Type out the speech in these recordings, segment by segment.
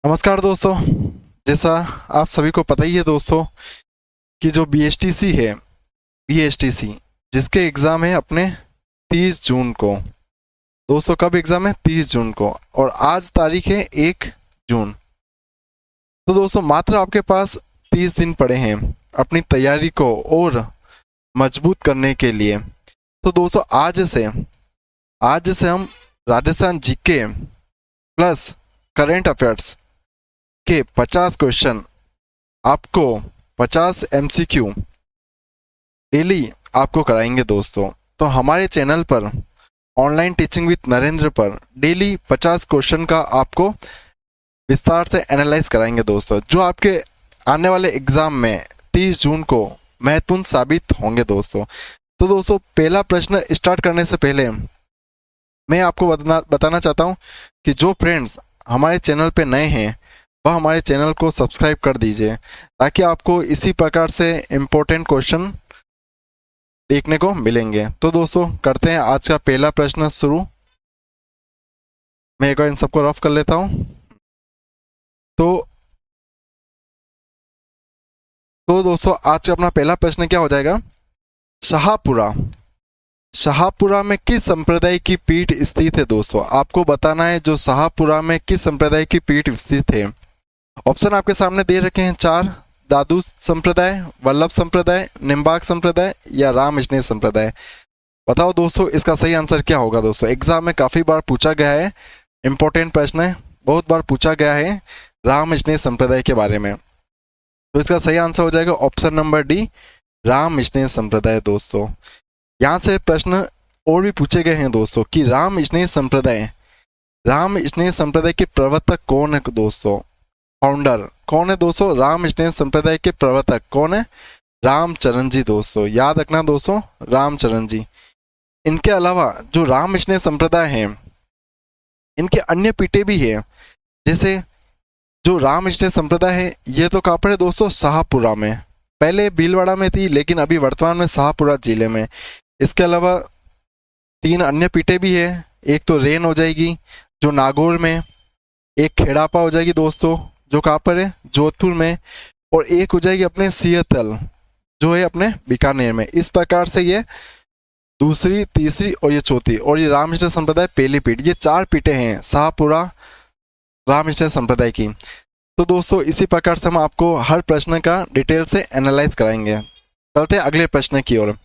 नमस्कार दोस्तों। जैसा आप सभी को पता ही है दोस्तों कि जो बीएसटीसी है, बीएसटीसी जिसके एग्ज़ाम है अपने 30 जून को। दोस्तों कब एग्ज़ाम है? 30 जून को, और आज तारीख है 1 जून। तो दोस्तों मात्र आपके पास 30 दिन पड़े हैं अपनी तैयारी को और मजबूत करने के लिए। तो दोस्तों आज से हम Rajasthan GK plus current affairs के 50 क्वेश्चन, आपको 50 एमसीक्यू डेली आपको कराएंगे दोस्तों। तो हमारे चैनल पर ऑनलाइन टीचिंग विद नरेंद्र पर डेली 50 क्वेश्चन का आपको विस्तार से एनालाइज कराएंगे दोस्तों, जो आपके आने वाले एग्जाम में 30 जून को महत्वपूर्ण साबित होंगे दोस्तों। तो दोस्तों पहला प्रश्न स्टार्ट करने से पहले मैं आपको बताना चाहता हूं कि जो फ्रेंड्स हमारे चैनल पे नए हैं वह हमारे चैनल को सब्सक्राइब कर दीजिए, ताकि आपको इसी प्रकार से इम्पोर्टेंट क्वेश्चन देखने को मिलेंगे। तो दोस्तों करते हैं आज का पहला प्रश्न शुरू। मैं एक बार इन सबको रफ कर लेता हूं। तो दोस्तों आज का अपना पहला प्रश्न क्या हो जाएगा? शाहपुरा में किस संप्रदाय की पीठ स्थित है दोस्तों? आपको बताना है जो शाहपुरा में किस संप्रदाय की पीठ स्थित है। ऑप्शन आपके सामने दे रखे हैं 4। दादू संप्रदाय, वल्लभ संप्रदाय, निम्बार्क संप्रदाय या राम स्नेह संप्रदाय। बताओ दोस्तों इसका सही आंसर क्या होगा। दोस्तों एग्जाम में काफी बार पूछा गया है, इंपॉर्टेंट प्रश्न है, बहुत बार पूछा गया है राम स्नेह संप्रदाय के बारे में। तो इसका सही आंसर हो जाएगा ऑप्शन नंबर डी, राम स्नेह संप्रदाय। दोस्तों यहाँ से प्रश्न और भी पूछे गए हैं दोस्तों कि राम स्नेह संप्रदाय के प्रवर्तक कौन है दोस्तों? फाउंडर कौन है दोस्तों? राम स्नेह संप्रदाय के प्रवर्तक कौन है? रामचरण जी। दोस्तों याद रखना दोस्तों, रामचरण जी। इनके अलावा जो राम स्नेह संप्रदाय है, इनके अन्य पीठे भी है। जैसे जो राम स्नेह संप्रदाय है ये तो कहाँ पर है दोस्तों? शाहपुरा में। पहले भीलवाड़ा में थी, लेकिन अभी वर्तमान में शाहपुरा जिले में। इसके अलावा 3 अन्य पीठे भी है। एक तो रेन हो जाएगी जो नागौर में, एक खेड़ापा हो जाएगी दोस्तों जो कहाँ पर है? जोधपुर में, और एक हो जाएगी अपने सियतल जो है अपने बीकानेर में। इस प्रकार से ये दूसरी, तीसरी और ये चौथी, और ये रामकृष्ण संप्रदाय पहली पीठ। ये 4 पीठे हैं शाहपुरा रामकृष्ण संप्रदाय की। तो दोस्तों इसी प्रकार से हम आपको हर प्रश्न का डिटेल से एनालाइज कराएंगे। चलते हैं अगले प्रश्न की ओर।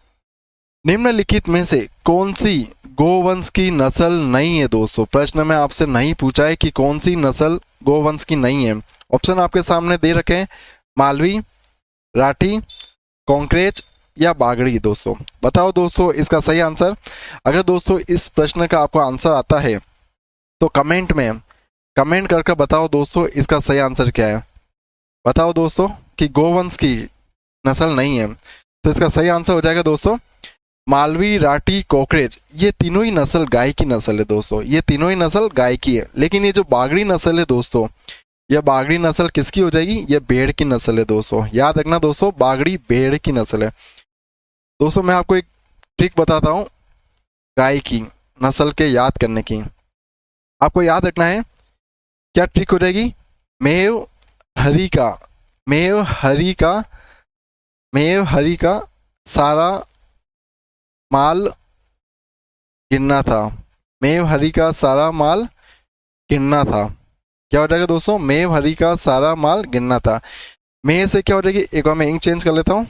निम्नलिखित में से कौन सी गोवंश की नस्ल नहीं है दोस्तों? प्रश्न में आपसे नहीं पूछा है कि कौन सी नस्ल गोवंश की नहीं है। ऑप्शन आपके सामने दे रखे हैं मालवी, राठी, कांकरेज या बागड़ी। दोस्तों बताओ दोस्तों इसका सही आंसर। अगर दोस्तों इस प्रश्न का आपको आंसर आता है तो कमेंट करके बताओ दोस्तों इसका सही आंसर क्या है। बताओ दोस्तों कि गोवंश की नस्ल नहीं है, तो इसका सही आंसर हो जाएगा दोस्तों मालवी, राठी, कांकरेज। ये तीनों ही नस्ल गाय की नस्ल है दोस्तों, ये तीनों ही नस्ल गाय की है। लेकिन ये जो बागड़ी नस्ल है दोस्तों, यह बागड़ी नस्ल किसकी हो जाएगी? ये भेड़ की नस्ल है दोस्तों। याद रखना दोस्तों, बागड़ी भेड़ की नस्ल है। दोस्तों मैं आपको एक ट्रिक बताता हूँ गाय की नस्ल के याद करने की। आपको याद रखना है, क्या ट्रिक हो जाएगी? मेव हरी का सारा माल गिनना था। मेव हरी का सारा माल गिनना था। क्या हो जाएगा दोस्तों? मेव हरी का सारा माल गिनना था। मे से क्या हो जाएगी? एक बार मैं इंक चेंज कर लेता हूं।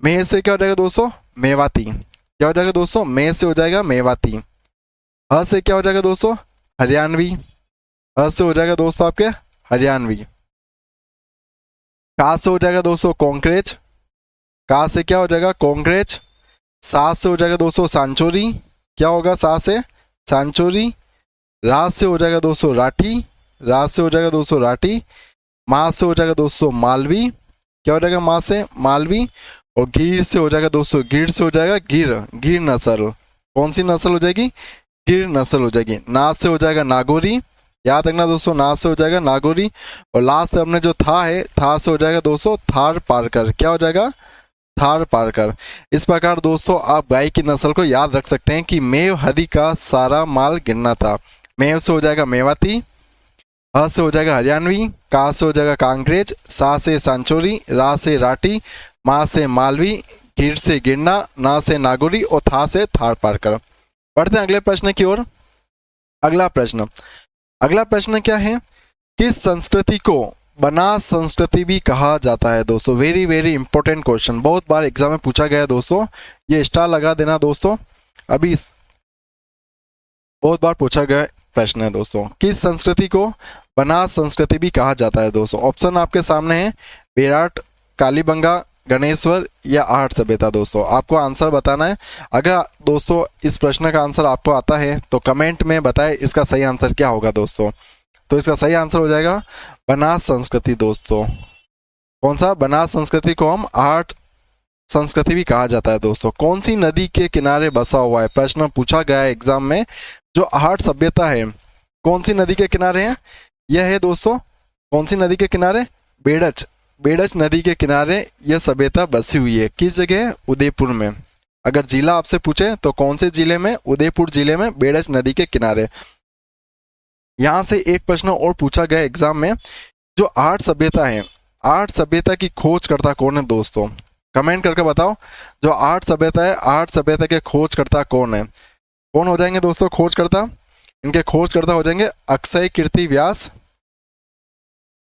मे से क्या हो जाएगा दोस्तों? मेवाती। क्या हो जाएगा दोस्तों? मे से हो जाएगा मेवाती। ह से क्या हो जाएगा दोस्तों? हरियाणवी। ह से हो जाएगा दोस्तों आपके हरियाणवी। का से हो जाएगा दोस्तों कांकरेज। का से क्या हो जाएगा? कांकरेज। सा से हो जाएगा दोस्तों सांचोरी। क्या होगा सा से? सांचोरी। रा से हो जाएगा दोस्तों राठी। रा से हो जाएगा दोस्तों राठी। माँ से हो जाएगा दोस्तों मालवी। क्या हो जाएगा? माँ से मालवी। और गिर से हो जाएगा दोस्तों, गिर से हो जाएगा गिर नस्ल। कौन सी नस्ल हो जाएगी? गिर नस्ल हो जाएगी। ना से हो जाएगा नागौरी। याद रखना दोस्तों, ना से हो जाएगा नागौरी। और लास्ट हमने जो था है, था से हो जाएगा दोस्तों थार पारकर। क्या हो जाएगा? थार पारकर। इस प्रकार दोस्तों आप गाय की नस्ल को याद रख सकते हैं कि मेव हरि का सारा माल गिनना था। मेव से हो जाएगा मेवाती, ह से हो जाएगा हरियाणवी, का से हो जाएगा कांग्रेज, सा से सांचोरी, रा से राठी, मा से मालवी, गिर से गिरना, ना से नागौरी और था से थार पारकर। बढ़ते हैं अगले प्रश्न की ओर। अगला प्रश्न क्या है? किस संस्कृति को बनास संस्कृति भी कहा जाता है दोस्तों? वेरी वेरी इंपॉर्टेंट क्वेश्चन, बहुत बार एग्जाम में पूछा गया है दोस्तों, ये स्टार लगा देना दोस्तों। अभी बहुत बार पूछा गया प्रश्न है दोस्तों, किस संस्कृति को बनास संस्कृति भी कहा जाता है दोस्तों? ऑप्शन आपके सामने है, बेराट, कालीबंगा, गणेश्वर या आहट सभ्यता। दोस्तों आपको आंसर बताना है। अगर दोस्तों इस प्रश्न का आंसर आपको आता है तो कमेंट में बताएं इसका सही आंसर क्या होगा दोस्तों। तो इसका सही आंसर हो जाएगा बनास संस्कृति दोस्तों। कौन सा? बनास संस्कृति को हम आहट संस्कृति भी कहा जाता है दोस्तों। कौन सी नदी के किनारे बसा हुआ है? प्रश्न पूछा गया है एग्जाम में। जो आहट सभ्यता है कौन सी नदी के किनारे है? यह है दोस्तों कौन सी नदी के किनारे? बेड़च नदी के किनारे यह सभ्यता बसी हुई है। किस जगह? उदयपुर में। अगर जिला आपसे पूछे तो कौन से जिले में? उदयपुर जिले में, बेड़च नदी के किनारे। यहां से एक प्रश्न और पूछा गया एग्जाम में, जो आहट सभ्यता है, आहट सभ्यता की खोज करता कौन है दोस्तों? कमेंट करके बताओ। जो आहट सभ्यता है, आहट सभ्यता के खोज करता कौन है? कौन हो जाएंगे दोस्तों खोज करता? इनके खोज करता हो जाएंगे अक्षय कीर्ति व्यास।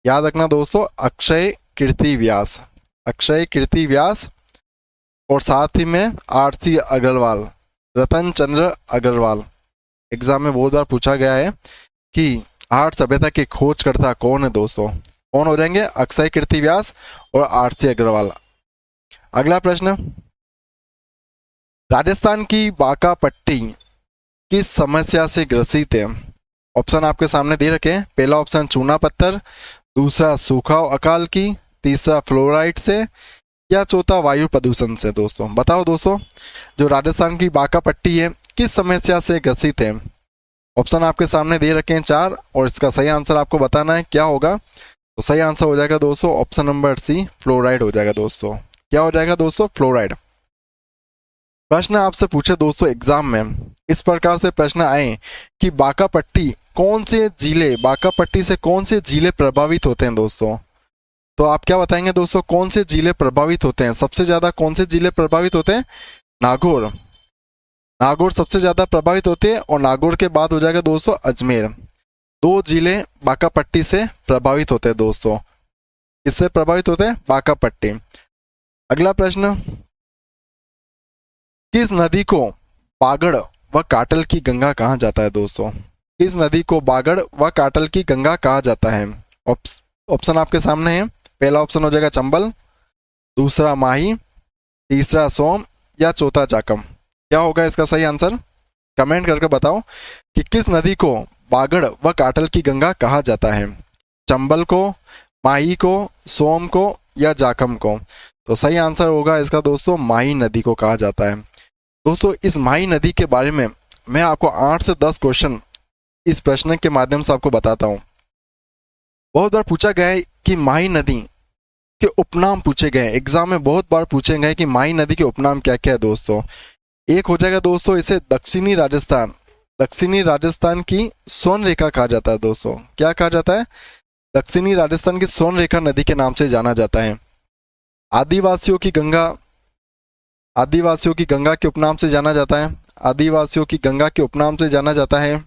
याद रखना दोस्तों, अक्षय कीर्ति व्यास और साथ ही में आरसी अग्रवाल, रतन चंद्र अग्रवाल। एग्जाम में बहुत बार पूछा गया है कि आहट सभ्यता के खोज करता कौन है दोस्तों? कौन हो जाएंगे? अक्षय कीर्ति व्यास और आरसी अग्रवाल। अगला प्रश्न, राजस्थान की बांका पट्टी किस समस्या से ग्रसित है? ऑप्शन आपके सामने दे रखे हैं। पहला ऑप्शन चूना पत्थर, दूसरा सूखा अकाल की, तीसरा फ्लोराइड से या चौथा वायु प्रदूषण से। दोस्तों बताओ दोस्तों, जो राजस्थान की बांका पट्टी है किस समस्या से ग्रसित है? ऑप्शन आपके सामने दे रखे हैं 4 और इसका सही आंसर आपको बताना है क्या होगा। तो सही आंसर हो जाएगा दोस्तों ऑप्शन नंबर सी, फ्लोराइड हो जाएगा दोस्तों। क्या हो जाएगा दोस्तों? फ्लोराइड। प्रश्न आपसे पूछे दोस्तों एग्जाम में, इस प्रकार से प्रश्न आए कि बांका पट्टी से कौन से जिले प्रभावित होते हैं दोस्तों? तो आप क्या बताएंगे दोस्तों, कौन से जिले प्रभावित होते हैं? सबसे ज्यादा कौन से जिले प्रभावित होते हैं? नागौर सबसे ज्यादा प्रभावित होते हैं और नागौर के बाद हो जाएगा दोस्तों अजमेर। 2 जिले बांका पट्टी से प्रभावित होते हैं दोस्तों। किससे प्रभावित होते हैं? बांका पट्टी। अगला प्रश्न, किस नदी को बागड़ व काटल की गंगा कहा जाता है दोस्तों? किस नदी को बागड़ व काटल की गंगा कहा जाता है? ऑप्शन आपके सामने है। पहला ऑप्शन हो जाएगा चंबल, दूसरा माही, तीसरा सोम या चौथा जाकम। क्या होगा इसका सही आंसर? कमेंट करके बताओ कि किस नदी को बागड़ व काटल की गंगा कहा जाता है? चंबल को, माही को, सोम को या जाकम को? तो सही आंसर होगा इसका दोस्तों माही नदी को कहा जाता है। दोस्तों इस माही नदी के बारे में मैं आपको 8 से 10 क्वेश्चन इस प्रश्न के माध्यम से आपको बताता हूं। बहुत बार पूछा गया है कि माही नदी के उपनाम पूछे गए, एग्जाम में बहुत बार पूछे गए कि माही नदी के उपनाम क्या क्या है दोस्तों। एक हो जाएगा दोस्तों इसे दक्षिणी राजस्थान की स्वर्ण रेखा कहा जाता है दोस्तों। क्या कहा जाता है? दक्षिणी राजस्थान की स्वर्ण रेखा नदी के नाम से जाना जाता है। आदिवासियों की गंगा के उपनाम से जाना जाता है।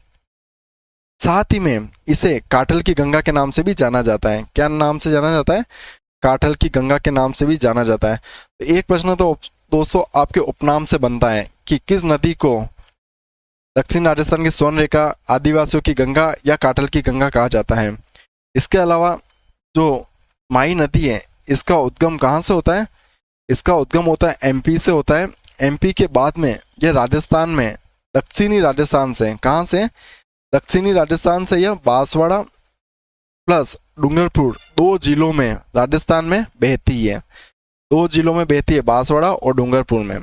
साथ ही में इसे काटल की गंगा के नाम से भी जाना जाता है। क्या नाम से जाना जाता है? काटल की गंगा के नाम से भी जाना जाता है। तो एक प्रश्न तो दोस्तों आपके उपनाम से बनता है कि किस नदी को दक्षिण राजस्थान की स्वर्ण रेखा, आदिवासियों की गंगा या काटल की गंगा कहा जाता है। इसके अलावा जो माही नदी है इसका उद्गम कहाँ से होता है? इसका उद्गम होता है एमपी से होता है। एमपी के बाद में यह राजस्थान में दक्षिणी राजस्थान से, कहाँ से? दक्षिणी राजस्थान से यह बांसवाड़ा प्लस डूंगरपुर 2 जिलों में राजस्थान में बहती है। 2 जिलों में बहती है, बांसवाड़ा और डूंगरपुर में।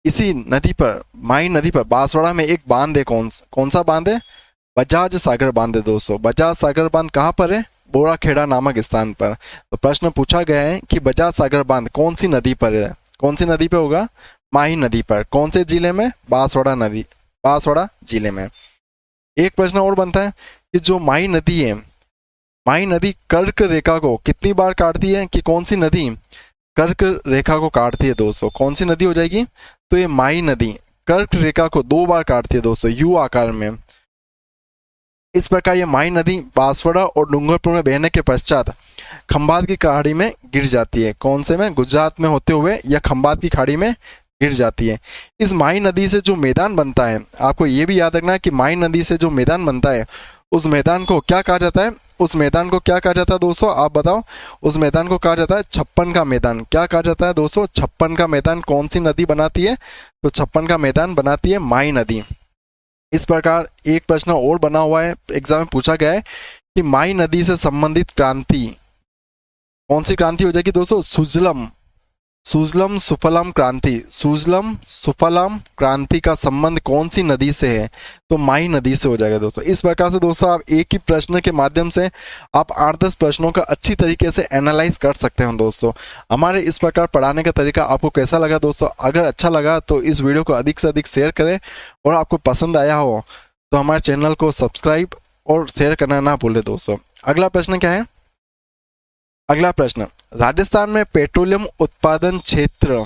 इसी नदी पर, माही नदी पर बांसवाड़ा में एक बांध है। कौन सा बांध है? बजाज सागर बांध है दोस्तों। बजाज सागर बांध कहाँ पर है? बोराखेड़ा नामक स्थान पर। तो प्रश्न पूछा गया है कि बजाज सागर बांध कौन सी नदी पर है? कौन सी नदी पे होगा? माही नदी पर। कौन से जिले में? बांसवाड़ा नदी, बांसवाड़ा जिले में। एक प्रश्न और बनता है कि जो माही नदी है, माही नदी कर्क रेखा को कितनी बार काटती है? कि कौन सी नदी कर्क रेखा को काटती है दोस्तों? कौन सी नदी हो जाएगी? तो ये माही नदी कर्क रेखा को 2 बार काटती है दोस्तों, यू आकार में। इस प्रकार ये माही नदी बांसवाड़ा और डूंगरपुर में बहने के पश्चात खंभात की खाड़ी में गिर जाती है। कौन से में? गुजरात में होते हुए या खंभात की खाड़ी में गिर जाती है। इस माही नदी से जो मैदान बनता है, आपको ये भी याद रखना है कि माही नदी से जो मैदान बनता है, उस मैदान को क्या कहा जाता है? उस मैदान को क्या कहा जाता है दोस्तों? आप बताओ। उस मैदान को कहा जाता है छप्पन का मैदान। क्या कहा जाता है दोस्तों? छप्पन का मैदान। कौन सी नदी बनाती है? तो छप्पन का मैदान बनाती है माही नदी। इस प्रकार एक प्रश्न और बना हुआ है, एग्जाम में पूछा गया है कि माही नदी से संबंधित क्रांति कौन सी क्रांति हो जाएगी दोस्तों? सुजलम सुफलम क्रांति। सुजलम सुफलम क्रांति का संबंध कौन सी नदी से है? तो माही नदी से हो जाएगा दोस्तों। इस प्रकार से दोस्तों आप एक ही प्रश्न के माध्यम से आप 8-10 प्रश्नों का अच्छी तरीके से एनालाइज कर सकते हैं दोस्तों। हमारे इस प्रकार पढ़ाने का तरीका आपको कैसा लगा दोस्तों? अगर अच्छा लगा तो इस वीडियो को अधिक से अधिक शेयर करें, और आपको पसंद आया हो तो हमारे चैनल को सब्सक्राइब और शेयर करना ना भूलें दोस्तों। अगला प्रश्न क्या है? अगला प्रश्न, राजस्थान में पेट्रोलियम उत्पादन क्षेत्र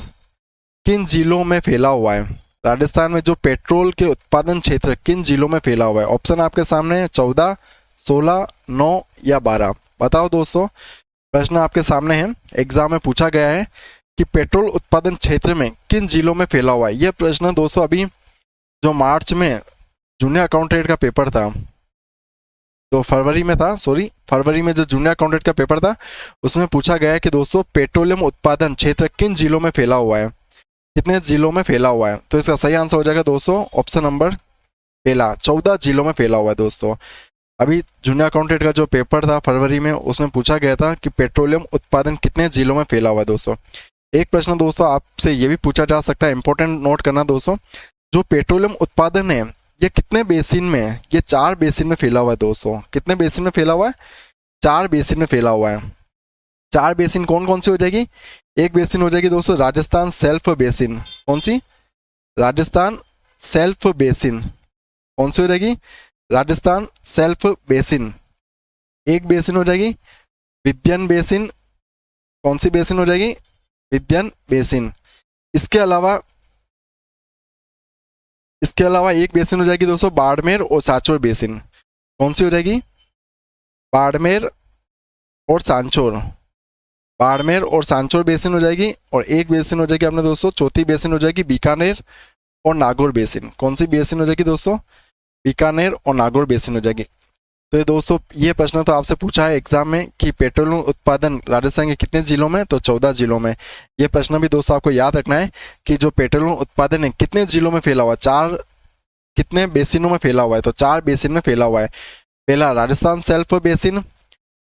किन जिलों में फैला हुआ है? राजस्थान में जो पेट्रोल के उत्पादन क्षेत्र किन जिलों में फैला हुआ है? ऑप्शन आपके सामने है 14, 16, 9 या 12। बताओ दोस्तों। प्रश्न आपके सामने है, एग्जाम में पूछा गया है कि पेट्रोल उत्पादन क्षेत्र में किन जिलों में फैला हुआ है। यह प्रश्न दोस्तों अभी जो मार्च में जूनियर अकाउंटेंट का पेपर था, तो फरवरी में था, फरवरी में जो जूनियर अकाउंटेंट का पेपर था उसमें पूछा गया है कि दोस्तों पेट्रोलियम उत्पादन क्षेत्र किन जिलों में फैला हुआ है, कितने जिलों में फैला हुआ है? तो इसका सही आंसर हो जाएगा दोस्तों ऑप्शन नंबर पहला, 14 जिलों में फैला हुआ है दोस्तों। अभी जूनियर अकाउंटेंट का जो पेपर था फरवरी में, उसमें पूछा गया था कि पेट्रोलियम उत्पादन कितने जिलों में फैला हुआ है दोस्तों। एक प्रश्न दोस्तों आपसे ये भी पूछा जा सकता है, इंपॉर्टेंट नोट करना दोस्तों, जो पेट्रोलियम उत्पादन है ये कितने बेसिन में है? ये 4 बेसिन में फैला हुआ है दोस्तों। कितने बेसिन में फैला हुआ है? 4 बेसिन में फैला हुआ है। 4 बेसिन कौन कौन सी हो जाएगी? एक बेसिन हो जाएगी दोस्तों राजस्थान सेल्फ बेसिन। कौन सी? Rajasthan self basin. कौन सी हो जाएगी? Rajasthan self basin. एक बेसिन हो जाएगी विंध्यन बेसिन। कौन सी बेसिन हो जाएगी? विंध्यन बेसिन। इसके अलावा एक बेसिन हो जाएगी दोस्तों बाड़मेर और सांचौर बेसिन। कौन सी हो जाएगी? बाड़मेर और सांचौर। बाड़मेर और सांचौर बेसिन हो जाएगी। और एक बेसिन हो जाएगी अपने दोस्तों, चौथी बेसिन हो जाएगी बीकानेर और नागौर बेसिन। कौन सी बेसिन हो जाएगी दोस्तों? बीकानेर और नागौर बेसिन हो जाएगी। तो ये दोस्तों ये प्रश्न तो आपसे पूछा है एग्जाम में कि पेट्रोलियम उत्पादन राजस्थान के कितने जिलों में? तो 14 जिलों में। ये प्रश्न भी दोस्तों आपको याद रखना है कि जो पेट्रोलियम उत्पादन है कितने जिलों में फैला हुआ है, 4 कितने बेसिनों में फैला हुआ है? तो 4 बेसिन में फैला हुआ है। पहला Rajasthan self basin,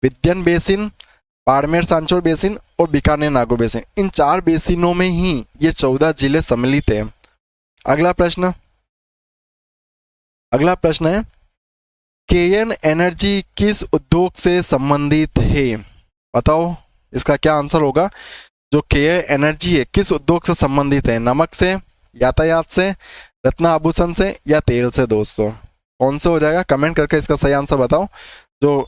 Vindhyan basin, Barmer Sanchore basin और बीकानेर नागौर बेसिन। इन 4 बेसिनों में ही ये 14 जिले सम्मिलित हैं। अगला प्रश्न है केएन एनर्जी किस उद्योग से संबंधित है? बताओ इसका क्या आंसर होगा। जो केएन एनर्जी है किस उद्योग से संबंधित है? नमक से, यातायात से, रत्न आभूषण से या तेल से दोस्तों? कौन से हो जाएगा? कमेंट करके इसका सही आंसर बताओ। जो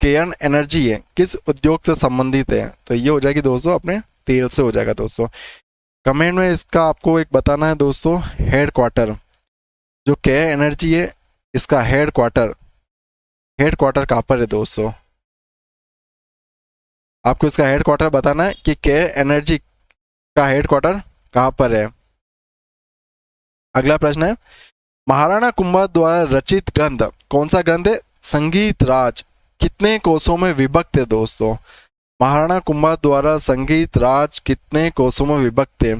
केएन एनर्जी है किस उद्योग से संबंधित है? तो ये हो जाएगी दोस्तों अपने तेल से हो जाएगा दोस्तों। कमेंट में इसका आपको एक बताना है दोस्तों हेड क्वार्टर। जो केएन एनर्जी है इसका हेड क्वार्टर कहाँ पर है दोस्तों? आपको इसका हेड क्वार्टर बताना है कि केएन एनर्जी का हेड क्वार्टर कहाँ पर है। अगला प्रश्न है महाराणा कुंभा द्वारा रचित ग्रंथ कौन सा ग्रंथ है? संगीत राज कितने कोषों में विभक्त है दोस्तों? महाराणा कुंभा द्वारा संगीत राज कितने कोषों में विभक्त है?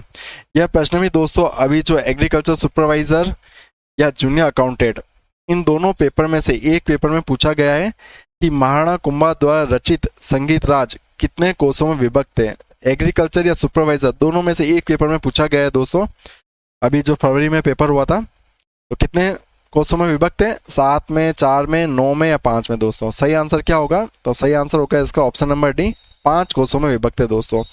यह प्रश्न भी दोस्तों अभी जो एग्रीकल्चर सुपरवाइजर या जूनियर अकाउंटेंट, इन दोनों पेपर में से एक पेपर में पूछा गया है कि महाराणा कुंभा द्वारा रचित संगीत राज कितने कोषों में विभक्त है। एग्रीकल्चर या सुपरवाइजर दोनों में से एक पेपर में पूछा गया है दोस्तों। अभी जो फरवरी में पेपर हुआ था तो कितने कोसों में विभक्त है? 7 में, 4 में, 9 में या 5 में दोस्तों? सही आंसर क्या होगा? तो सही आंसर होगा इसका ऑप्शन नंबर डी, 5 कोसों में विभक्त है दोस्तों।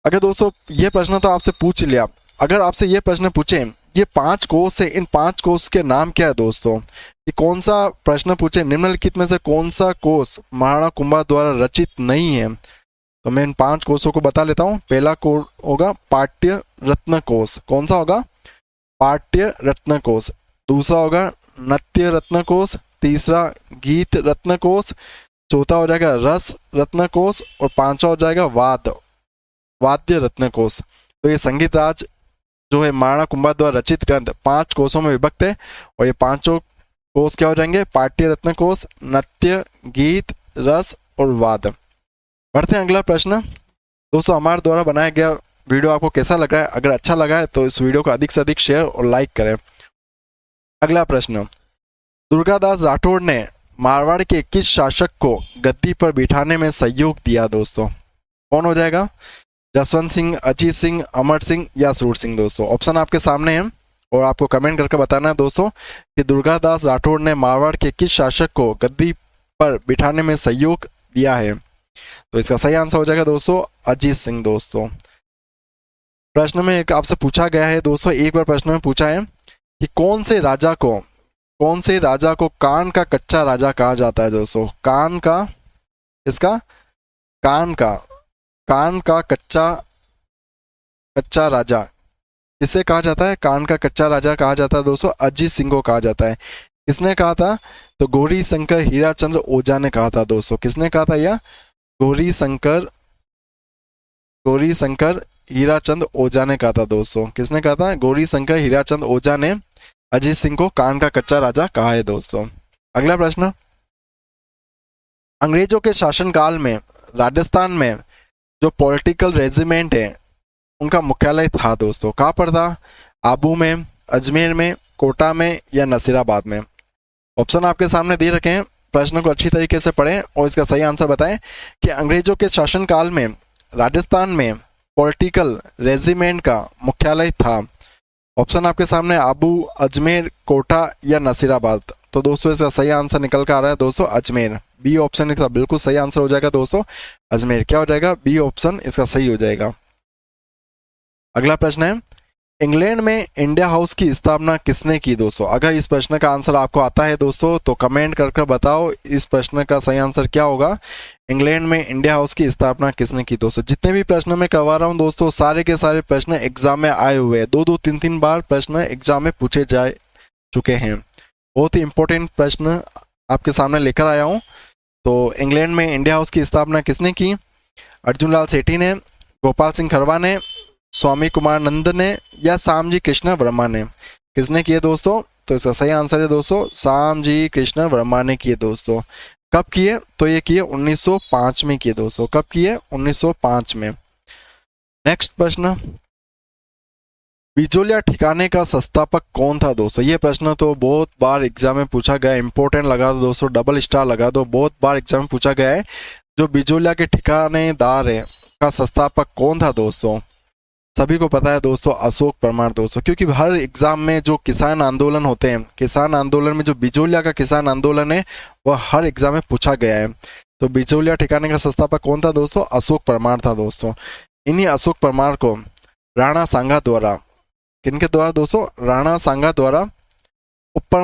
अगर दोस्तों ये प्रश्न तो आपसे पूछ लिया, अगर आपसे ये प्रश्न पूछे ये 5 कोस है, इन 5 कोस के नाम क्या है दोस्तों? ये कौन सा प्रश्न पूछे, निम्नलिखित में से कौन सा कोस महाराणा कुंभा द्वारा रचित नहीं है? तो मैं इन 5 कोसों को बता लेता हूं। पहला कोश होगा पाट्य रत्न कोश। कौन सा होगा? पाट्य रत्न कोश। दूसरा होगा नृत्य रत्न कोश। तीसरा गीत रत्न कोश। चौथा हो जाएगा रस रत्न कोश। और 5वां हो जाएगा वाद्य रत्न कोश। तो ये संगीत राज जो है महाराणा कुंभा द्वारा रचित ग्रंथ 5 कोशों में विभक्त है। और ये 5 कोश क्या हो जाएंगे? पाट्य रत्न कोश, नृत्य, गीत, रस और वाद। बढ़ते हैं अगला प्रश्न। दोस्तों हमारे द्वारा बनाया गया वीडियो आपको कैसा लग रहा है? अगर अच्छा लगा है तो इस वीडियो को अधिक से अधिक शेयर और लाइक करें। अगला प्रश्न, दुर्गादास राठौड़ ने मारवाड़ के किस शासक को गद्दी पर बिठाने में सहयोग दिया दोस्तों? कौन हो जाएगा? जसवंत सिंह, अजीत सिंह, अमर सिंह या सूर सिंह दोस्तों? ऑप्शन आपके सामने है और आपको कमेंट करके बताना है दोस्तों कि दुर्गादास राठौड़ ने मारवाड़ के किस शासक को गद्दी पर बिठाने में सहयोग दिया है? तो इसका सही आंसर हो जाएगा दोस्तों अजीत सिंह दोस्तों। प्रश्न में एक आपसे पूछा गया है दोस्तों, एक बार प्रश्न में पूछा है कि कौन से राजा को कान का कच्चा राजा कहा जाता है दोस्तों? कान का, इसका कान का कच्चा राजा किसे कहा जाता है? कान का कच्चा राजा कहा जाता है दोस्तों अजीत सिंह को कहा जाता है। किसने कहा था? तो गौरी शंकर हीराचंद्र ओझा ने कहा था दोस्तों। किसने कहा था? यह गौरी शंकर हीराचंद ओझा ने कहा था दोस्तों। किसने कहा था? गौरी शंकर हीराचंद ओझा ने अजीत सिंह को कान का कच्चा राजा कहा है दोस्तों। अगला प्रश्न, अंग्रेजों के शासनकाल में राजस्थान में जो पॉलिटिकल रेजिमेंट है उनका मुख्यालय था दोस्तों, कहाँ पर था? आबू में, अजमेर में, कोटा में या नसीराबाद में? ऑप्शन आपके सामने दे रखे हैं, प्रश्न को अच्छी तरीके से पढ़ें और इसका सही आंसर बताएं कि अंग्रेजों के शासनकाल में राजस्थान में पॉलिटिकल रेजिमेंट का मुख्यालय था। ऑप्शन आपके सामने आबू, अजमेर, कोटा या नसीराबाद। तो दोस्तों इसका सही आंसर निकल कर आ रहा है दोस्तों अजमेर। बी ऑप्शन इसका बिल्कुल सही आंसर हो जाएगा दोस्तों अजमेर। क्या हो जाएगा? बी ऑप्शन इसका सही हो जाएगा। अगला प्रश्न है, इंग्लैंड में इंडिया हाउस की स्थापना किसने की दोस्तों? अगर इस प्रश्न का आंसर आपको आता है दोस्तों तो कमेंट करके बताओ इस प्रश्न का सही आंसर क्या होगा। इंग्लैंड में इंडिया हाउस की स्थापना किसने की दोस्तों? जितने भी प्रश्न मैं करवा रहा हूं दोस्तों सारे के सारे प्रश्न एग्जाम में आए हुए हैं। 2-2, 3-3 बार प्रश्न एग्जाम में पूछे जा चुके हैं। बहुत ही इंपॉर्टेंट प्रश्न आपके सामने लेकर आया हूँ। तो इंग्लैंड में इंडिया हाउस की स्थापना किसने की? अर्जुन लाल सेठी ने, गोपाल सिंह खरवा ने, स्वामी कुमार नंद ने या श्यामजी कृष्ण वर्मा ने? किसने किए दोस्तों? तो इसका सही आंसर है दोस्तों श्यामजी कृष्ण वर्मा ने किए दोस्तों। कब किए? तो ये किए 1905 में किए दोस्तों। कब किए? 1905 में। नेक्स्ट प्रश्न, बिजोलिया ठिकाने का संस्थापक कौन था दोस्तों? ये प्रश्न तो बहुत बार एग्जाम में पूछा गया है, इंपॉर्टेंट लगा दो दोस्तों, डबल स्टार लगा दो, बहुत बार एग्जाम में पूछा गया है। जो बिजोलिया के ठिकानेदार है का संस्थापक कौन था दोस्तों? सभी को पता है दोस्तों अशोक परमार दोस्तों, क्योंकि हर एग्जाम में जो किसान आंदोलन होते हैं, किसान आंदोलन में जो बिजोलिया का किसान आंदोलन है वह हर एग्जाम में पूछा गया है। तो बिजोलिया ठिकाने का संस्थापक कौन था दोस्तों? अशोक परमार था दोस्तों। इन्हीं अशोक परमार को राणा सांगा द्वारा, किनके द्वारा दोस्तों? राणा सांगा द्वारा ऊपर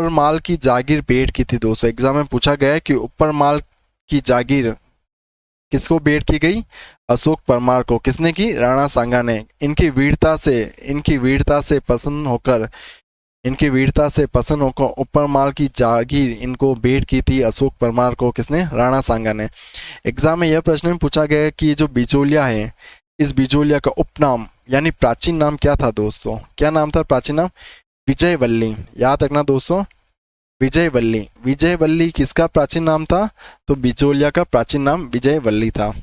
माल की जागीर भेंट की थी दोस्तों। एग्जाम में पूछा गया है कि ऊपर माल की जागीर किसको भेंट की गई? अशोक परमार को। किसने की? राणा सांगा ने। इनकी वीरता से पसंद होकर ऊपर माल की जागीर इनको भेंट की थी अशोक परमार को। किसने? राणा सांगा ने। एग्जाम में यह प्रश्न में पूछा गया है कि जो बिजोलिया है, इस बिजोलिया का उपनाम यानी प्राचीन नाम क्या था दोस्तों? क्या नाम था प्राचीन नाम? विजयवल्ली। याद रखना दोस्तों विजयवल्ली। विजयवल्ली किसका प्राचीन नाम था? तो बिजोलिया का प्राचीन नाम विजयवल्ली था।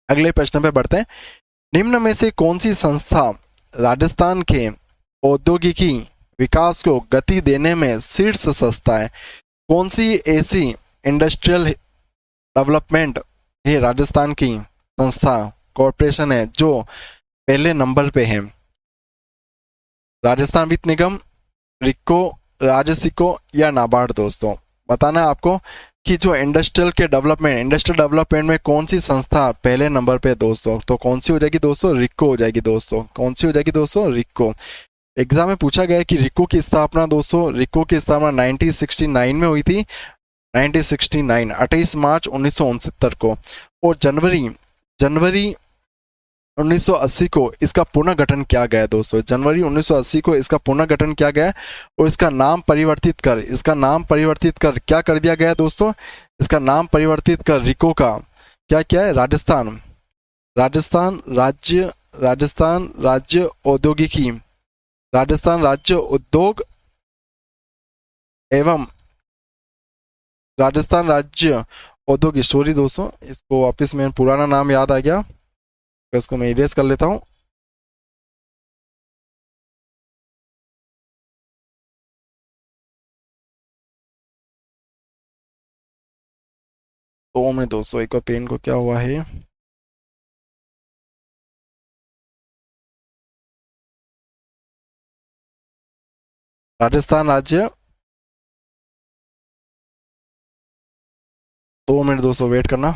अगले प्रश्न पे बढ़ते हैं। निम्न में से कौन सी संस्था राजस्थान के औद्योगिकी विकास को गति देने में शीर्ष संस्था है? कौन सी ऐसी इंडस्ट्रियल डेवलपमेंट है राजस्थान की संस्था कॉरपोरेशन है जो पहले नंबर पे है? राजस्थान वित्त निगम, रिको, राजसिको या नाबार्ड दोस्तों? बताना है आपको कि जो इंडस्ट्रियल डेवलपमेंट में कौन सी संस्था पहले नंबर पे दोस्तों? तो कौन सी हो जाएगी दोस्तों? रिको हो जाएगी दोस्तों। कौन सी हो जाएगी दोस्तों? रिको। एग्जाम में पूछा गया है कि रिको की स्थापना दोस्तों, रिको की स्थापना 1969 में हुई थी। 1969 28 मार्च 1969 को। और जनवरी जनवरी 1980 को इसका पुनर्गठन किया गया है दोस्तों। जनवरी 1980 को इसका पुनर्गठन किया गया है और इसका नाम परिवर्तित कर क्या कर दिया गया है दोस्तों? इसका नाम परिवर्तित कर रिको का क्या क्या है? राजस्थान राज्य औद्योगिकी, राजस्थान राज्य उद्योग एवं राजस्थान राज्य औद्योगिक, सॉरी दोस्तों, इसको वापस में पुराना नाम याद आ गया, इसको मैं इरेज कर लेता हूं। तो में दोस्तों एक बार पेन को क्या हुआ है, राजस्थान राज्य, 2 मिनट दोस्तों वेट करना।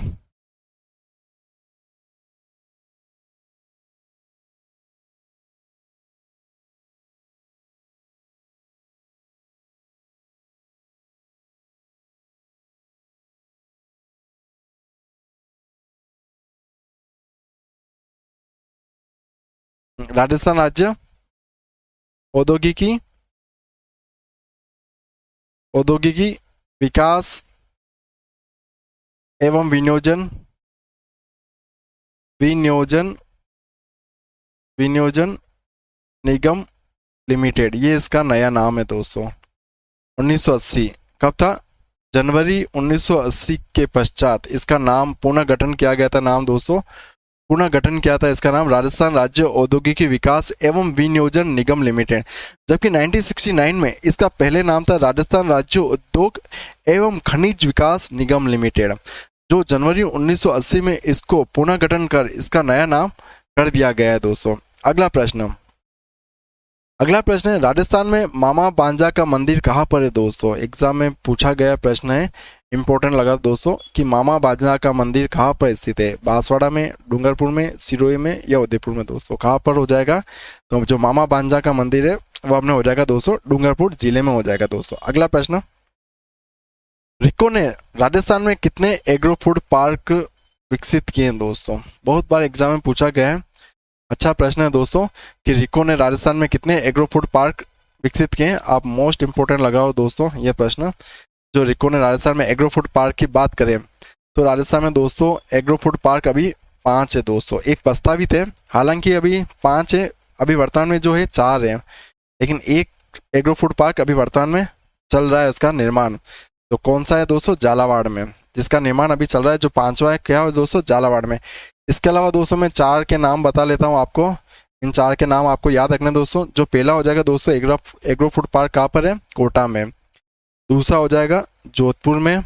राजस्थान राज्य औद्योगिकी औद्योगिकी विकास एवं विनियोजन विनियोजन विनियोजन निगम लिमिटेड, ये इसका नया नाम है दोस्तों। 1980 कब था? जनवरी 1980 के पश्चात इसका नाम पुनर्गठन किया गया था। नाम दोस्तों पुनर्गठन किया था इसका नाम राजस्थान राज्य औद्योगिकी विकास एवं विनियोजन निगम लिमिटेड। जबकि 1969 में इसका पहले नाम था राजस्थान राज्य उद्योग एवं खनिज विकास निगम लिमिटेड, जो जनवरी 1980 में इसको पुनर्गठन कर इसका नया नाम कर दिया गया है दोस्तों। अगला प्रश्न है, राजस्थान में मामा बांजा का मंदिर कहाँ पर है दोस्तों? एग्जाम में पूछा गया प्रश्न है, इंपॉर्टेंट लगा दोस्तों कि मामा बांजा का मंदिर कहाँ पर स्थित है? बांसवाड़ा में, डूंगरपुर में, सिरोही में या उदयपुर में दोस्तों? कहाँ पर हो जाएगा? तो जो मामा बांजा का मंदिर है वो अपने हो जाएगा दोस्तों डूंगरपुर जिले में हो जाएगा दोस्तों। अगला प्रश्न, रिको ने राजस्थान में कितने एग्रो फूड पार्क विकसित किए हैं दोस्तों? बहुत बार एग्जाम में पूछा गया है, अच्छा प्रश्न है दोस्तों कि रिको ने राजस्थान में कितने एग्रो फूड पार्क विकसित किए हैं? आप मोस्ट इंपोर्टेंट लगाओ दोस्तों यह प्रश्न। जो रिको ने राजस्थान में एग्रो फूड पार्क की बात करें तो राजस्थान में दोस्तों एग्रो फूड पार्क अभी 5 है दोस्तों। एक प्रस्तावित है, हालांकि अभी 5 है, अभी वर्तमान में जो है 4 है, लेकिन एक एग्रो फूड पार्क अभी वर्तमान में चल रहा है उसका निर्माण। तो कौन सा है दोस्तों? झालावाड़ में, जिसका निर्माण अभी चल रहा है। जो 5वां है क्या है दोस्तों? झालावाड़ में। इसके अलावा दोस्तों मैं 4 के नाम बता लेता हूं आपको, इन 4 के नाम आपको याद रखने दोस्तों। जो पहला हो जाएगा दोस्तों एग्रो फूड पार्क कहाँ पर है? कोटा में। दूसरा हो जाएगा जोधपुर में,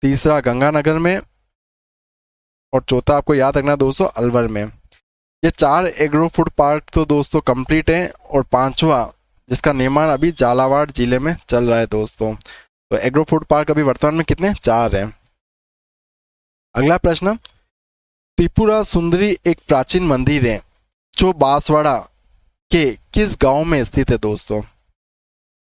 तीसरा गंगानगर में और चौथा आपको याद रखना दोस्तों अलवर में। ये 4 एग्रो फूड पार्क तो दोस्तों कंप्लीट है और 5वां जिसका निर्माण अभी झालावाड़ जिले में चल रहा है दोस्तों। तो एग्रो फूड पार्क अभी वर्तमान में कितने? 4 है। अगला प्रश्न, त्रिपुरा सुंदरी एक प्राचीन मंदिर है जो बांसवाड़ा के किस गांव में स्थित है दोस्तों?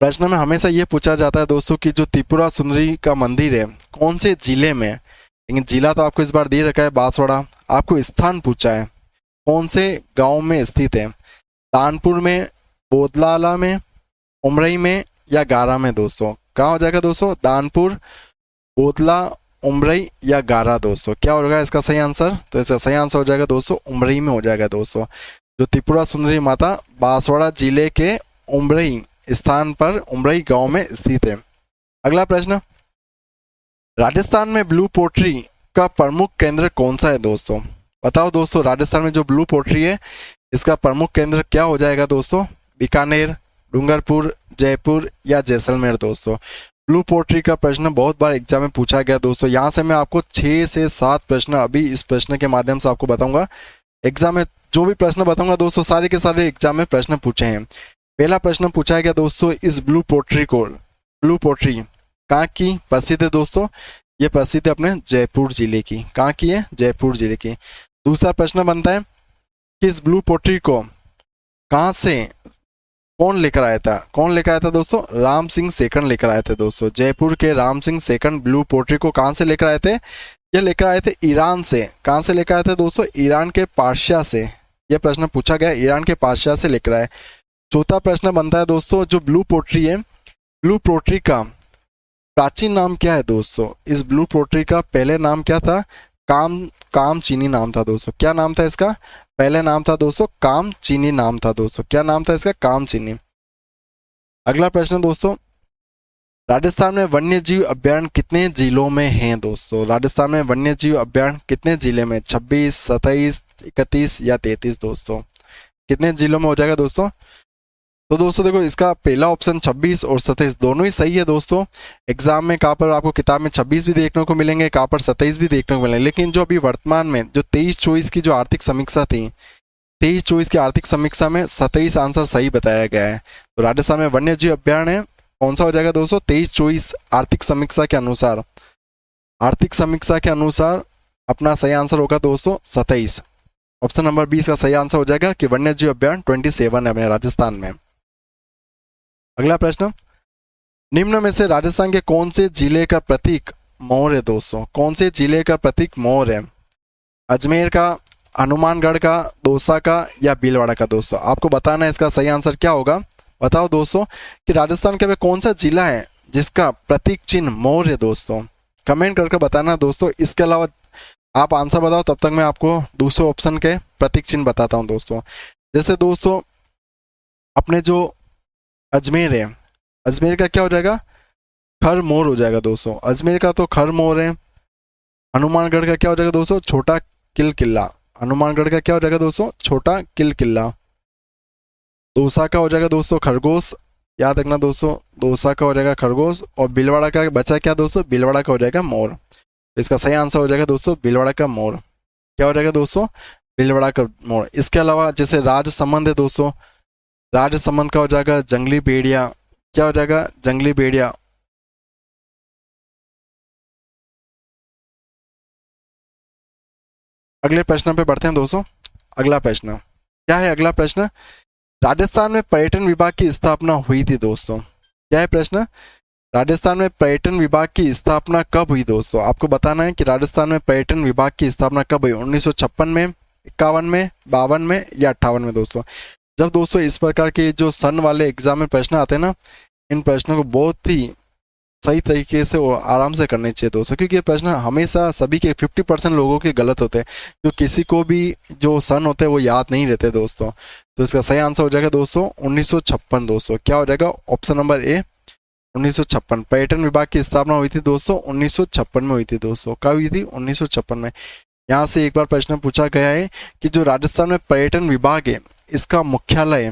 प्रश्न में हमेशा यह पूछा जाता है दोस्तों कि जो त्रिपुरा सुंदरी का मंदिर है कौन से जिले में, लेकिन जिला तो आपको इस बार दे रखा है बांसवाड़ा, आपको स्थान पूछा है कौन से गांव में स्थित है? तानपुर में, बोदलाला में, उमरई में या गारा में दोस्तों? कहाँ हो जाएगा दोस्तों? दानपुर, बोदला, उमरई या गारा दोस्तों? क्या होगा इसका सही आंसर? तो इसका सही आंसर हो जाएगा दोस्तों उमरई में हो जाएगा दोस्तों। जो त्रिपुरा सुंदरी माता बांसवाड़ा जिले के उमरई स्थान पर उमरई गांव में स्थित है। अगला प्रश्न, राजस्थान में ब्लू पोट्री का प्रमुख केंद्र कौन सा है दोस्तों? बताओ दोस्तों, राजस्थान में जो ब्लू पोट्री है इसका प्रमुख केंद्र क्या हो जाएगा दोस्तों? बीकानेर, डूंगरपुर, जयपुर या जैसलमेर दोस्तों? ब्लू पोट्री का प्रश्न बहुत बार एग्जाम में पूछा गया दोस्तों। यहाँ से मैं आपको 6 से 7 प्रश्न अभी इस प्रश्न के माध्यम से आपको बताऊंगा। एग्जाम में जो भी प्रश्न बताऊंगा दोस्तों सारे के सारे एग्जाम में प्रश्न पूछे हैं। पहला प्रश्न पूछा गया दोस्तों, इस ब्लू पोट्री कहाँ की प्रसिद्ध है दोस्तों? ये प्रसिद्ध है अपने जयपुर जिले की। कहाँ की है? जयपुर जिले की। दूसरा प्रश्न बनता है कि इस ब्लू पोट्री को कहाँ से कौन लेकर आया था? कौन लेकर आया था दोस्तों? राम सिंह सेकंड लेकर आए थे दोस्तों। जयपुर के Ram Singh second blue pottery को कहाँ से लेकर आए थे? ये लेकर आए थे ईरान से। कहाँ से लेकर आए थे दोस्तों? ईरान के पादशाह से। यह प्रश्न पूछा गया, ईरान के पादशाह से लेकर आए। चौथा प्रश्न बनता है दोस्तों, जो ब्लू पोट्री है, ब्लू पोट्री का प्राचीन नाम क्या है दोस्तों? इस ब्लू पोट्री का पहले नाम क्या था? काम चीनी नाम था दोस्तों। क्या नाम था इसका? पहले नाम था दोस्तों काम चीनी नाम था दोस्तों। क्या नाम था इसका? काम चीनी। अगला प्रश्न दोस्तों, राजस्थान में वन्य जीव अभ्यारण्य कितने जिलों में हैं दोस्तों? राजस्थान में वन्य जीव अभ्यारण्य कितने जिले में? 26, 27, 31 या 33 दोस्तों? कितने जिलों में हो जाएगा दोस्तों? तो दोस्तों देखो, इसका पहला ऑप्शन 26 और 27 दोनों ही सही है दोस्तों। एग्जाम में कहाँ पर आपको किताब में 26 भी देखने को मिलेंगे, कहाँ पर 27 भी देखने को मिलेंगे। लेकिन जो अभी वर्तमान में जो 23-24 की जो आर्थिक समीक्षा थी, 23-24 की आर्थिक समीक्षा में 27 आंसर सही बताया गया है। तो राजस्थान में वन्य जीव अभ्यारण्य कौन सा हो जाएगा दोस्तों? 23-24 आर्थिक समीक्षा के अनुसार। आर्थिक समीक्षा के अनुसार अपना सही आंसर होगा दोस्तों 27। ऑप्शन नंबर 20 का सही आंसर हो जाएगा कि वन्य जीव अभ्यारण्य 27 है अपने राजस्थान में। अगला प्रश्न, निम्न में से राजस्थान के कौन से जिले का प्रतीक मोर है दोस्तों? कौन से जिले का प्रतीक मोर है? अजमेर का, हनुमानगढ़ का, दौसा का या भीलवाड़ा का दोस्तों? आपको बताना है इसका सही आंसर क्या होगा। बताओ दोस्तों कि राजस्थान का वह कौन सा जिला है जिसका प्रतीक चिन्ह मोर है दोस्तों? कमेंट करके बताना दोस्तों। इसके अलावा आप आंसर बताओ, तब तक मैं आपको दूसरे ऑप्शन के प्रतीक चिन्ह बताता हूं दोस्तों। जैसे दोस्तों अपने जो अजमेर है, अजमेर का क्या हो जाएगा? खर मोर हो जाएगा दोस्तों। अजमेर का तो खर मोर है। हनुमानगढ़ का क्या हो जाएगा दोस्तों? छोटा किल किला। हनुमानगढ़ का क्या हो जाएगा दोस्तों? छोटा किल किला। दौसा का हो जाएगा दोस्तों खरगोश। याद रखना दोस्तों, दौसा का हो जाएगा खरगोश। और भीलवाड़ा का बचा क्या दोस्तों? भीलवाड़ा का हो जाएगा मोर। इसका सही आंसर हो जाएगा दोस्तों भीलवाड़ा का मोर। क्या हो जाएगा दोस्तों? भीलवाड़ा का मोर। इसके अलावा जैसे राजसमंद है दोस्तों, राजसमंद का हो जाएगा जंगली भेड़िया। क्या हो जाएगा? जंगली भेड़िया। अगले प्रश्न पे बढ़ते हैं दोस्तों। अगला प्रश्न क्या है? अगला प्रश्न, राजस्थान में पर्यटन विभाग की स्थापना हुई थी दोस्तों। क्या है प्रश्न? राजस्थान में पर्यटन विभाग की स्थापना कब हुई दोस्तों? आपको बताना है कि राजस्थान में पर्यटन विभाग की स्थापना कब हुई। 1956 में, 51 में, 52 में या 58 में दोस्तों? जब दोस्तों इस प्रकार के जो सन वाले एग्जाम में प्रश्न आते हैं ना, इन प्रश्नों को बहुत ही सही तरीके से और आराम से करने चाहिए दोस्तों, क्योंकि ये प्रश्न हमेशा सभी के 50% लोगों के गलत होते हैं। जो किसी को भी जो सन होते हैं वो याद नहीं रहते दोस्तों। तो इसका सही आंसर हो जाएगा दोस्तों 1956 दोस्तों। क्या हो जाएगा? Option number A 1956। पर्यटन विभाग की स्थापना हुई थी दोस्तों 1956 में हुई थी दोस्तों। कब हुई थी? 1956 में। यहाँ से एक बार प्रश्न पूछा गया है कि जो राजस्थान में पर्यटन विभाग है, इसका मुख्यालय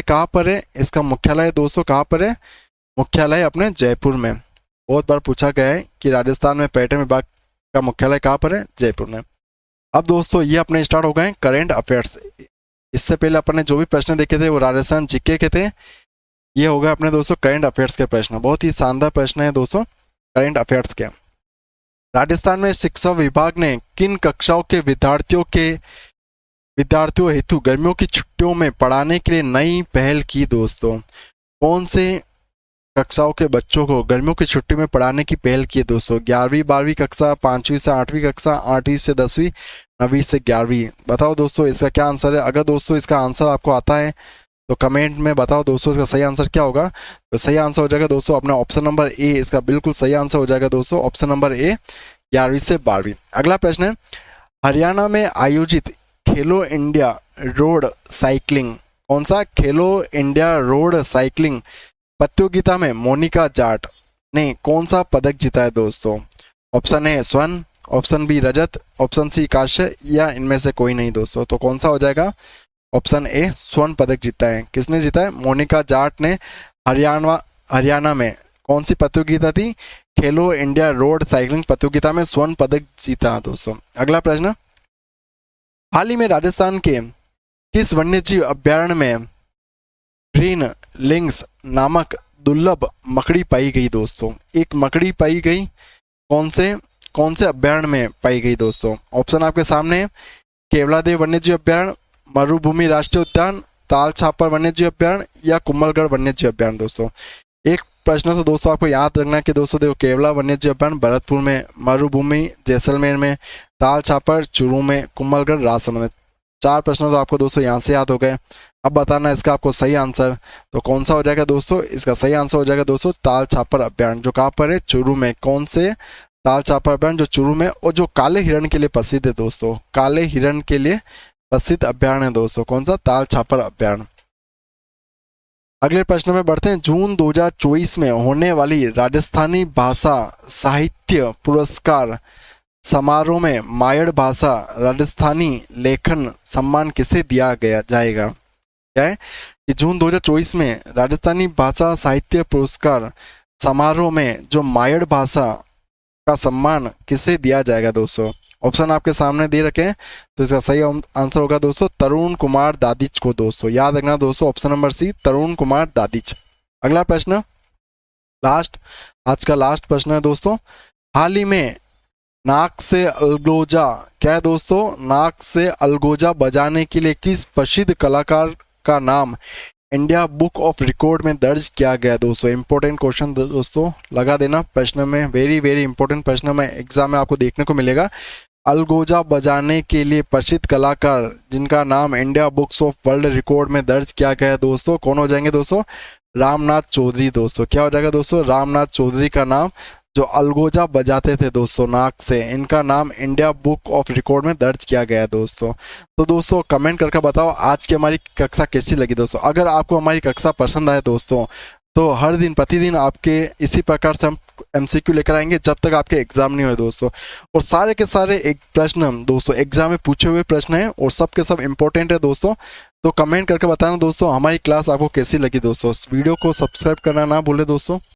कहाँ पर है? इसका मुख्यालय दोस्तों कहाँ पर है? मुख्यालय अपने जयपुर में। बहुत बार पूछा गया है कि राजस्थान में पर्यटन विभाग का मुख्यालय कहाँ पर है? जयपुर में। अब दोस्तों ये अपने स्टार्ट हो गए हैं करंट अफेयर्स। इससे पहले अपन ने जो भी प्रश्न देखे थे वो राजस्थान जीके के थे। ये हो गए अपने दोस्तों करंट अफेयर्स के प्रश्न। बहुत ही शानदार प्रश्न है दोस्तों करंट अफेयर्स के। राजस्थान में शिक्षा विभाग ने किन कक्षाओं के विद्यार्थियों हेतु गर्मियों की छुट्टियों में पढ़ाने के लिए नई पहल की दोस्तों? कौन से कक्षाओं के बच्चों को गर्मियों की छुट्टी में पढ़ाने की पहल की है दोस्तों? 11वीं 12वीं कक्षा, 5वीं से 8वीं कक्षा, 8वीं से 10वीं, 9वीं से 11वीं। बताओ दोस्तों इसका क्या आंसर है। अगर दोस्तों इसका आंसर आपको आता है तो कमेंट में बताओ दोस्तों इसका सही आंसर क्या होगा। तो सही आंसर हो जाएगा दोस्तों अपना ऑप्शन नंबर ए। इसका बिल्कुल सही आंसर हो जाएगा दोस्तों ऑप्शन नंबर ए 11वीं से 12वीं। अगला प्रश्न है, हरियाणा में आयोजित खेलो इंडिया रोड साइकिलिंग, कौन सा खेलो इंडिया रोड साइकिलिंग प्रतियोगिता में मोनिका जाट ने कौन सा पदक जीता है दोस्तों? ऑप्शन ए स्वर्ण, ऑप्शन बी रजत, ऑप्शन सी कांस्य या इनमें से कोई नहीं दोस्तों। तो कौन सा हो जाएगा? ऑप्शन ए स्वर्ण पदक जीता है। किसने जीता है? मोनिका जाट ने हरियाणा में कौन सी प्रतियोगिता थी? खेलो इंडिया रोड साइकिलिंग प्रतियोगिता में स्वर्ण पदक जीता दोस्तों। अगला प्रश्न, हाल ही में राजस्थान के किस वन्यजीव अभ्यारण्य में ग्रीन लिंक्स नामक दुर्लभ मकड़ी पाई गई दोस्तों? एक मकड़ी पाई गई कौन से अभ्यारण्य में पाई गई दोस्तों? ऑप्शन आपके सामने है, केवलादेव वन्यजीव अभ्यारण्य, मरुभूमि राष्ट्रीय उद्यान, ताल छापर वन्यजीव अभ्यारण्य या कुंभलगढ़ वन्यजीव अभ्यारण्य दोस्तों? एक प्रश्न तो दोस्तों आपको याद रखना है कि दोस्तों देखो, केवला वन्यजीव अभ्यारण्य भरतपुर में, मरुभूमि जैसलमेर में, ताल छापर चूरू में, कुंभलगढ़ राजसमंद में। 4 प्रश्न तो आपको दोस्तों यहाँ से याद हो गए। अब बताना इसका आपको सही आंसर, तो कौन सा हो जाएगा दोस्तों? इसका सही आंसर हो जाएगा दोस्तों ताल छापर अभ्यारण्य, जो कहाँ पर है? चूरू में। कौन से? ताल छापर अभ्यारण्य जो चूरू में, और जो काले हिरण के लिए प्रसिद्ध है दोस्तों, काले हिरण के लिए प्रसिद्ध अभ्यारण्य है दोस्तों। कौन सा? ताल छापर अभ्यारण्य। अगले प्रश्न में बढ़ते हैं। जून 2024 में होने वाली राजस्थानी भाषा साहित्य पुरस्कार समारोह में मायड़ भाषा राजस्थानी लेखन सम्मान किसे दिया जाएगा? क्या है कि जून 2024 में राजस्थानी भाषा साहित्य पुरस्कार समारोह में जो मायड़ भाषा का सम्मान किसे दिया जाएगा दोस्तों? ऑप्शन आपके सामने दे रखे हैं, तो इसका सही आंसर होगा दोस्तों तरुण कुमार दादिच को दोस्तों। याद रखना दोस्तों, ऑप्शन नंबर सी, तरुण कुमार दादिच। अगला प्रश्न, आज का लास्ट प्रश्न है दोस्तों। हाल ही में नाक से अलगोजा, क्या है दोस्तों? नाक से अलगोजा बजाने के लिए किस प्रसिद्ध कलाकार का नाम इंडिया बुक ऑफ रिकॉर्ड में दर्ज किया गया दोस्तों? इंपॉर्टेंट क्वेश्चन दोस्तों, लगा देना प्रश्न में, वेरी वेरी इंपॉर्टेंट प्रश्न में एग्जाम में आपको देखने को मिलेगा। अलगोजा बजाने के लिए प्रसिद्ध कलाकार जिनका नाम India books of world record में दर्ज किया गया है दोस्तों, कौन हो जाएंगे दोस्तों? रामनाथ चौधरी दोस्तों। क्या हो जाएगा दोस्तों? रामनाथ चौधरी का नाम, जो अलगोजा बजाते थे दोस्तों नाक से, इनका नाम इंडिया बुक ऑफ रिकॉर्ड में दर्ज किया गया है दोस्तों। तो दोस्तों कमेंट करके बताओ आज की हमारी कक्षा कैसी लगी दोस्तों। अगर आपको हमारी कक्षा पसंद आए दोस्तों, तो हर दिन प्रतिदिन आपके इसी प्रकार से हम MCQ लेकर आएंगे जब तक आपके एग्जाम नहीं हुए दोस्तों। और सारे के सारे एक प्रश्न दोस्तों एग्जाम में पूछे हुए प्रश्न हैं और सब के सब इंपॉर्टेंट है दोस्तों। तो कमेंट करके बताना दोस्तों हमारी क्लास आपको कैसी लगी दोस्तों। वीडियो को सब्सक्राइब करना ना भूले दोस्तों।